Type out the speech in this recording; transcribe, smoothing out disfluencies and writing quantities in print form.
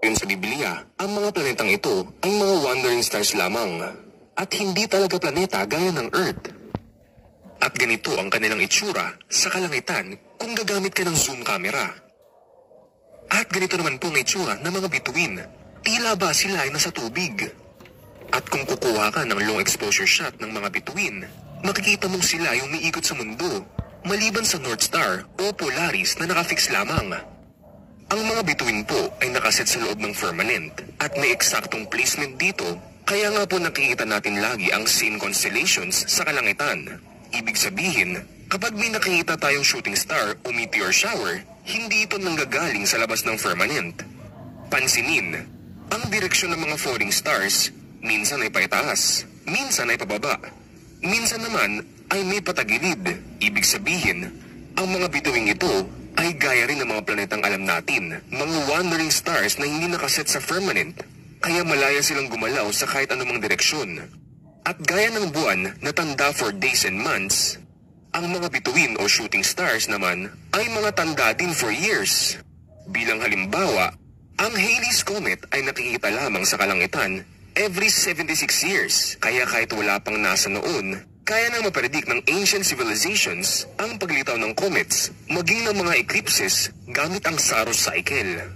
Ayon sa Biblia, ang mga planetang ito ay mga wandering stars lamang at hindi talaga planeta gaya ng Earth. At ganito ang kanilang itsura sa kalangitan kung gagamit ka ng zoom camera. At ganito naman po ang itsura ng mga bituin. Tila ba sila ay nasa tubig? At kung kukuha ka ng long exposure shot ng mga bituin, makikita mong sila ay umiikot sa mundo, maliban sa North Star o Polaris na nakafix lamang. Ang mga bituin po ay nakaset sa loob ng firmament at may eksaktong placement dito, kaya nga po nakikita natin lagi ang same constellations sa kalangitan. Ibig sabihin, kapag may nakikita tayong shooting star o meteor shower, hindi ito nanggagaling sa labas ng firmament. Pansinin, ang direksyon ng mga falling stars, minsan ay paitaas, minsan ay pababa. Minsan naman ay may patagilid. Ibig sabihin, ang mga bituing ito ay gaya rin ng mga planetang alam natin, mga wandering stars na hindi nakaset sa firmament, kaya malaya silang gumalaw sa kahit anumang direksyon. At gaya ng buwan na tanda for days and months, ang mga bituin o shooting stars naman ay mga tanda din for years. Bilang halimbawa, ang Halley's Comet ay nakikita lamang sa kalangitan every 76 years, kaya kahit wala pang NASA noon, kaya nang mapredict ng ancient civilizations ang paglitaw ng comets, maging ng mga eclipses gamit ang Saros cycle.